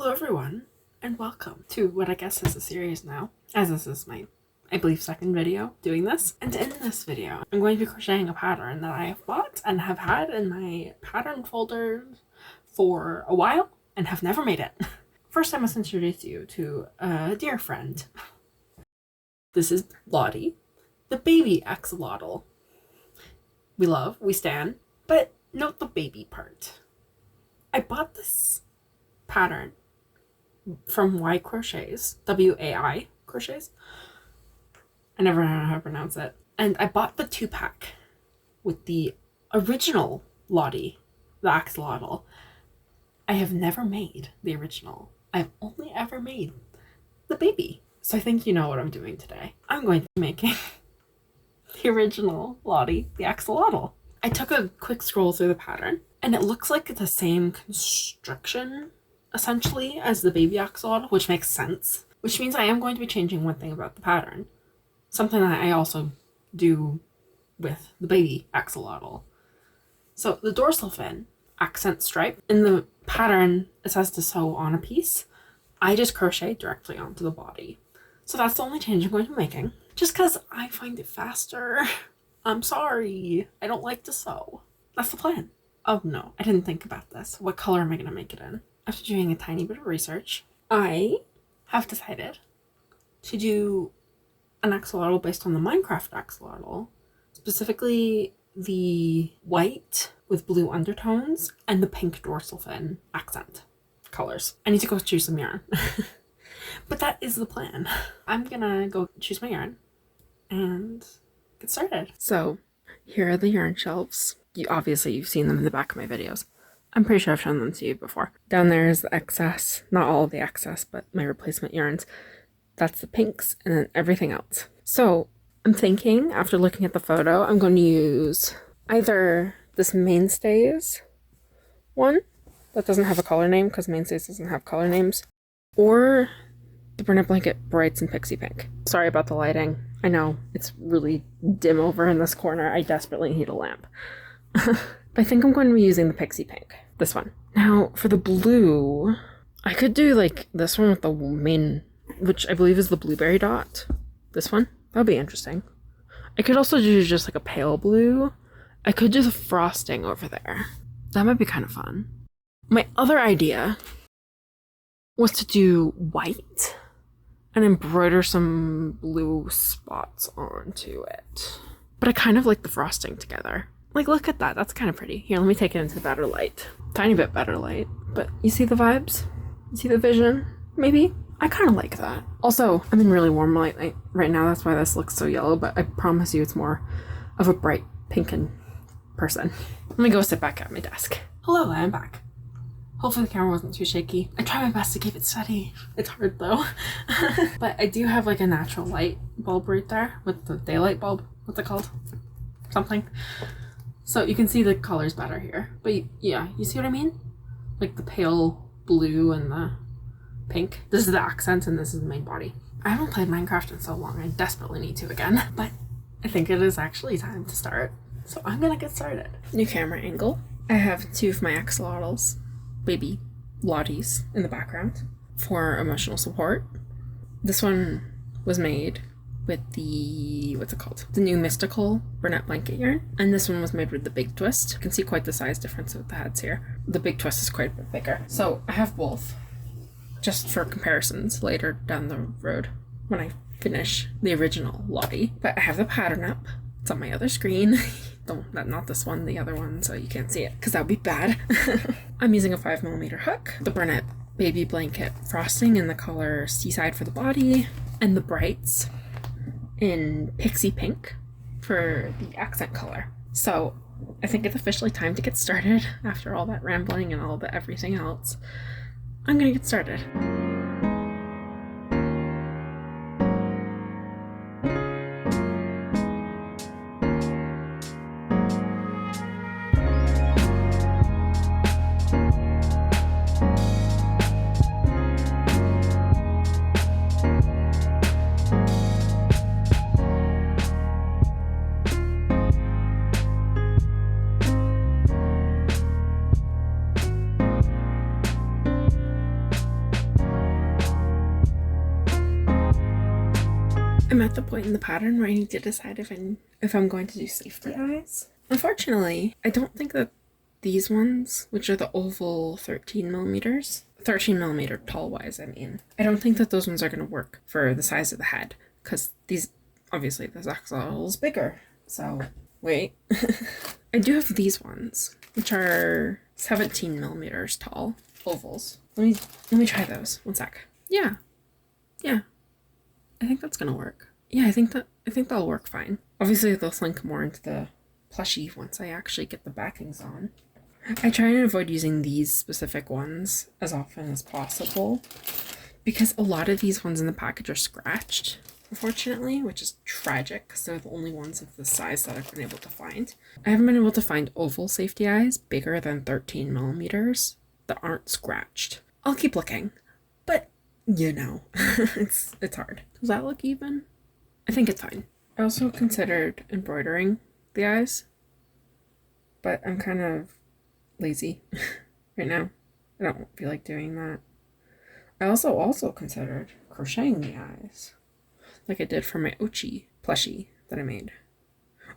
Hello everyone, and welcome to what I guess is a series now, as this is my, I believe, second video doing this. And in this video, I'm going to be crocheting a pattern that I have bought and have had in my pattern folder for a while and have never made it. First, I must introduce you to a dear friend. This is Lottie, the baby axolotl. We love, we stan, but note the baby part. I bought this pattern from Y Crochets, W-A-I Crochets. I never know how to pronounce it. And I bought the 2-pack with the original Lottie, the axolotl. I have never made the original. I've only ever made the baby. So I think you know what I'm doing today. I'm going to be making the original Lottie, the axolotl. I took a quick scroll through the pattern and it looks like the same construction essentially as the baby axolotl, which makes sense, which means I am going to be changing one thing about the pattern, something that I also do with the baby axolotl. So the dorsal fin accent stripe in the pattern, it says to sew on a piece. I just crochet directly onto the body, so that's the only change I'm going to be making, just because I find it faster. I'm sorry, I don't like to sew. That's the plan. Oh no, I didn't think about this. What color am I going to make it in? After doing a tiny bit of research, I have decided to do an axolotl based on the Minecraft axolotl, specifically the white with blue undertones and the pink dorsal fin accent colors. I need to go choose some yarn. But that is the plan. I'm gonna go choose my yarn and get started. So here are the yarn shelves. You've seen them in the back of my videos. I'm pretty sure I've shown them to you before. Down there is the excess, not all of the excess, but my replacement yarns. That's the pinks and then everything else. So I'm thinking, after looking at the photo, I'm going to use either this Mainstays one that doesn't have a color name because Mainstays doesn't have color names, or the Bernette Blanket Brights in Pixie Pink. Sorry about the lighting. I know it's really dim over in this corner. I desperately need a lamp. I think I'm going to be using the Pixie Pink. This one. Now, for the blue, I could do like this one with the main, which I believe is the blueberry dot. This one. That'd be interesting. I could also do just like a pale blue. I could do the frosting over there. That might be kind of fun. My other idea was to do white and embroider some blue spots onto it. But I kind of like the frosting together. Like, look at that. That's kind of pretty. Here, let me take it into better light. Tiny bit better light. But you see the vibes? You see the vision? Maybe? I kind of like that. Also, I'm in really warm light right now. That's why this looks so yellow. But I promise you it's more of a bright pink and person. Let me go sit back at my desk. Hello, I'm back. Hopefully the camera wasn't too shaky. I try my best to keep it steady. It's hard though. But I do have like a natural light bulb right there with the daylight bulb. What's it called? Something. So you can see the colors better here. But yeah, you see what I mean? Like the pale blue and the pink. This is the accent and this is the main body. I haven't played Minecraft in so long. I desperately need to again. But I think it is actually time to start. So I'm gonna get started. New camera angle. I have two of my axolotls, baby Lotties, in the background for emotional support. This one was made with the, what's it called? The new Mystical Bernette Blanket yarn. And this one was made with the Big Twist. You can see quite the size difference with the heads here. The Big Twist is quite a bit bigger. So I have both, just for comparisons later down the road when I finish the original Lottie. But I have the pattern up. It's on my other screen. Not this one, the other one, so you can't see it, because that would be bad. I'm using a 5mm hook, the Bernette Baby Blanket frosting in the color Seaside for the body, and the Brights in Pixie Pink for the accent color. So I think it's officially time to get started after all that rambling and all the everything else. I'm gonna get started. I'm at the point in the pattern where I need to decide if I'm going to do safety eyes. Unfortunately, I don't think that these ones, which are the oval 13 millimeters, 13 millimeter tall wise, I mean, I don't think that those ones are going to work for the size of the head, because these, obviously this axolotl is bigger. So wait, I do have these ones, which are 17 millimeters tall ovals. Let me try those. One sec. Yeah, I think that's gonna work. Yeah, I think that'll work fine. Obviously, they'll slink more into the plushie once I actually get the backings on. I try and avoid using these specific ones as often as possible because a lot of these ones in the package are scratched, unfortunately, which is tragic because they're the only ones of the size that I've been able to find. I haven't been able to find oval safety eyes bigger than 13 millimeters that aren't scratched. I'll keep looking, but you know, it's hard. Does that look even? I think it's fine. I also considered embroidering the eyes, but I'm kind of lazy right now. I don't feel like doing that. I also considered crocheting the eyes, like I did for my Ochi plushie that I made.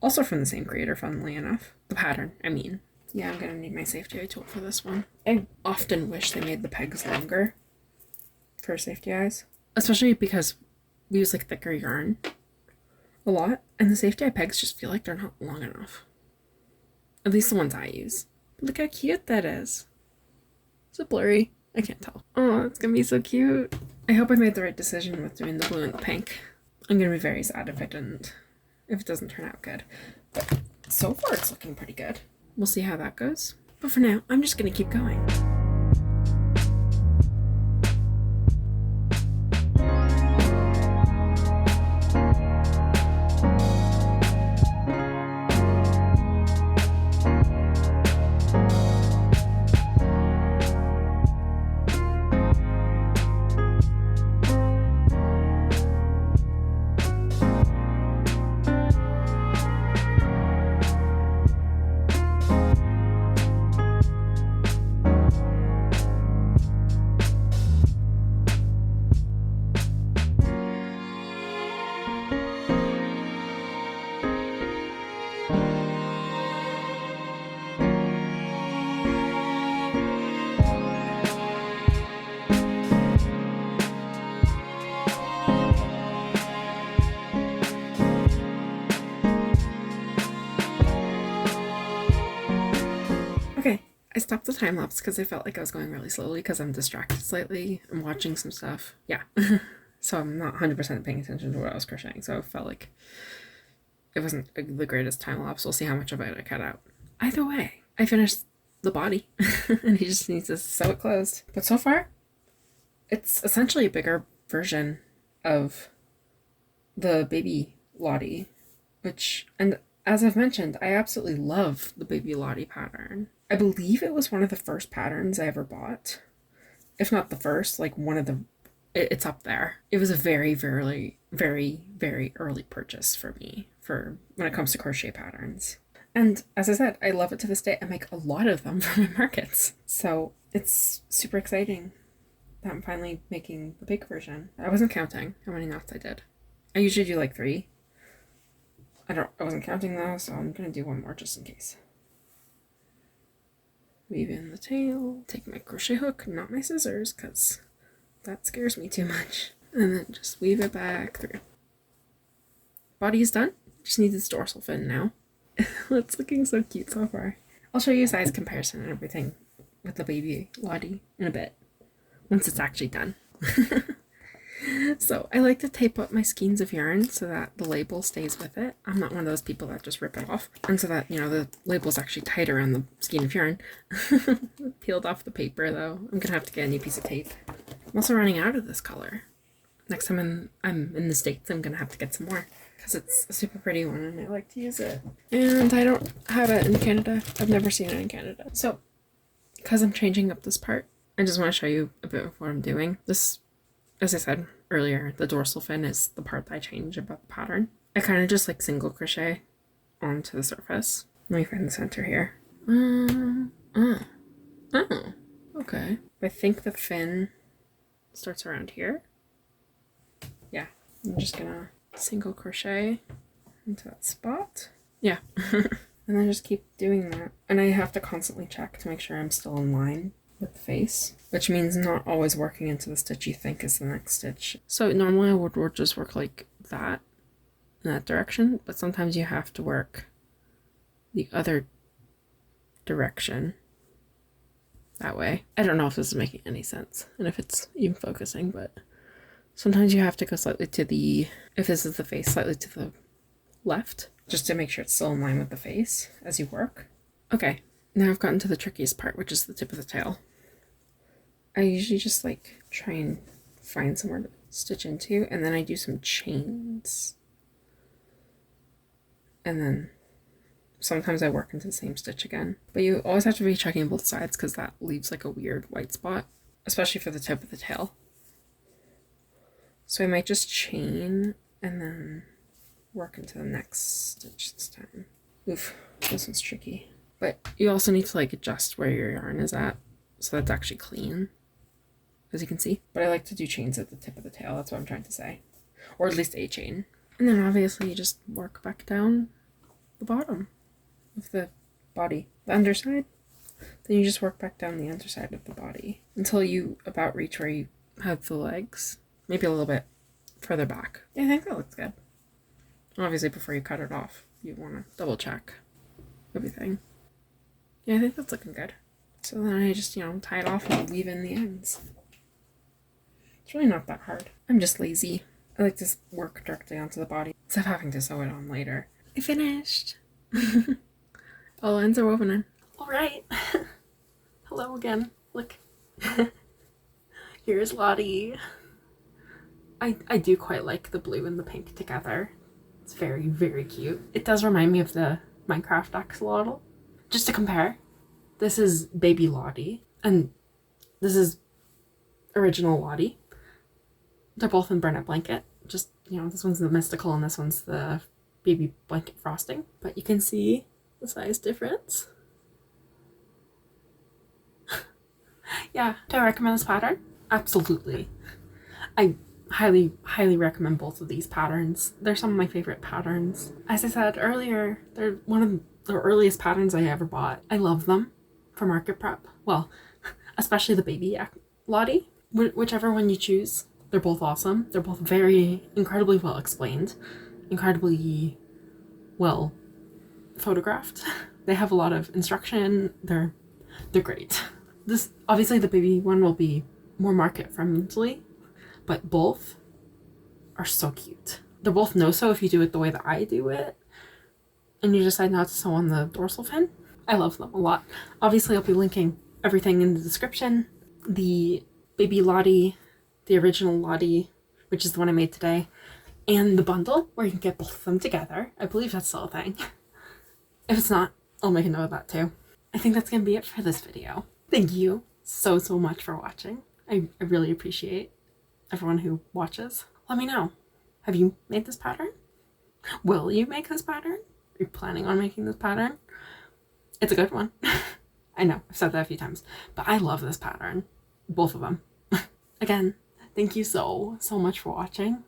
Also from the same creator, funnily enough. The pattern, I mean. Yeah, I'm gonna need my safety eye tool for this one. I often wish they made the pegs longer for safety eyes, especially because we use like thicker yarn a lot, and the safety eye pegs just feel like they're not long enough. At least the ones I use. But look how cute that is. Is it blurry? I can't tell. Oh, it's gonna be so cute. I hope I made the right decision with doing the blue and the pink. I'm gonna be very sad if it doesn't turn out good. But so far it's looking pretty good. We'll see how that goes. But for now, I'm just gonna keep going. Okay, I stopped the time lapse because I felt like I was going really slowly because I'm distracted slightly. I'm watching some stuff. Yeah. So I'm not 100% paying attention to what I was crocheting. So I felt like it wasn't the greatest time lapse. We'll see how much of it I cut out. Either way, I finished the body and he just needs to sew it closed. But so far, it's essentially a bigger version of the baby Lottie, which, and as I've mentioned, I absolutely love the baby Lottie pattern. I believe it was one of the first patterns I ever bought. If not the first, like one of the, it's up there. It was a very, very, very, very early purchase for me for when it comes to crochet patterns. And as I said, I love it to this day. I make a lot of them for my markets. So it's super exciting that I'm finally making the big version. I wasn't counting how many knots I did. I usually do like 3. I wasn't counting though, so I'm gonna do one more just in case. Weave in the tail, take my crochet hook, not my scissors, because that scares me too much. And then just weave it back through. Body is done. Just need this dorsal fin now. It's looking so cute so far. I'll show you a size comparison and everything with the baby Lottie in a bit, once it's actually done. So I like to tape up my skeins of yarn so that the label stays with it. I'm not one of those people that just rip it off. And so that, you know, the label's actually tight around the skein of yarn. Peeled off the paper though. I'm gonna have to get a new piece of tape. I'm also running out of this color. Next time I'm in the States, I'm gonna have to get some more because it's a super pretty one and I like to use it. And I don't have it in Canada. I've never seen it in Canada. So because I'm changing up this part, I just want to show you a bit of what I'm doing. This, as I said earlier, the dorsal fin is the part that I change about the pattern. I kind of just like single crochet onto the surface. Let me find the center here. Okay. I think the fin starts around here. Yeah, I'm just gonna single crochet into that spot. Yeah. And then just keep doing that. And I have to constantly check to make sure I'm still in line with the face, which means not always working into the stitch you think is the next stitch. So normally I would just work like that in that direction, but sometimes you have to work the other direction that way. I don't know if this is making any sense and if it's even focusing, but sometimes you have to go slightly to the, if this is the face, slightly to the left, just to make sure it's still in line with the face as you work. Okay, now I've gotten to the trickiest part, which is the tip of the tail. I usually just like try and find somewhere to stitch into, and then I do some chains. And then sometimes I work into the same stitch again. But you always have to be checking both sides because that leaves like a weird white spot, especially for the tip of the tail. So I might just chain and then work into the next stitch this time. Oof, this one's tricky. But you also need to like adjust where your yarn is at so that's actually clean, as you can see. But I like to do chains at the tip of the tail, that's what I'm trying to say. Or at least a chain. And then obviously you just work back down the bottom of the body, the underside. Then you just work back down the underside of the body until you about reach where you have the legs. Maybe a little bit further back. Yeah, I think that looks good. Obviously, before you cut it off, you want to double check everything. Yeah, I think that's looking good. So then I just, tie it off and weave in the ends. It's really not that hard. I'm just lazy. I like to work directly onto the body instead of having to sew it on later. I finished. All ends are woven in. All right. Hello again. Look. Here's Lottie. I do quite like the blue and the pink together. It's very, very cute. It does remind me of the Minecraft Axolotl. Just to compare, this is baby Lottie, and this is original Lottie. They're both in burnout blanket. Just, this one's the mystical and this one's the baby blanket frosting. But you can see the size difference. Yeah, do I recommend this pattern? Absolutely. I highly, highly recommend both of these patterns. They're some of my favorite patterns. As I said earlier, they're one of the earliest patterns I ever bought. I love them for market prep. Well, especially the baby Lottie. Whichever one you choose, they're both awesome. They're both incredibly well explained, incredibly well photographed. They have a lot of instruction. They're great. This, obviously the baby one will be more market friendly, but both are so cute. They're both no-sew if you do it the way that I do it, and you decide not to sew on the dorsal fin. I love them a lot. Obviously, I'll be linking everything in the description. The baby Lottie, the original Lottie, which is the one I made today, and the bundle, where you can get both of them together. I believe that's still a thing. If it's not, I'll make a note of that too. I think that's gonna be it for this video. Thank you so much for watching. I really appreciate everyone who watches. Let me know. Have you made this pattern? Will you make this pattern? Are you planning on making this pattern? It's a good one. I know, I've said that a few times, but I love this pattern. Both of them. Again, thank you so much for watching.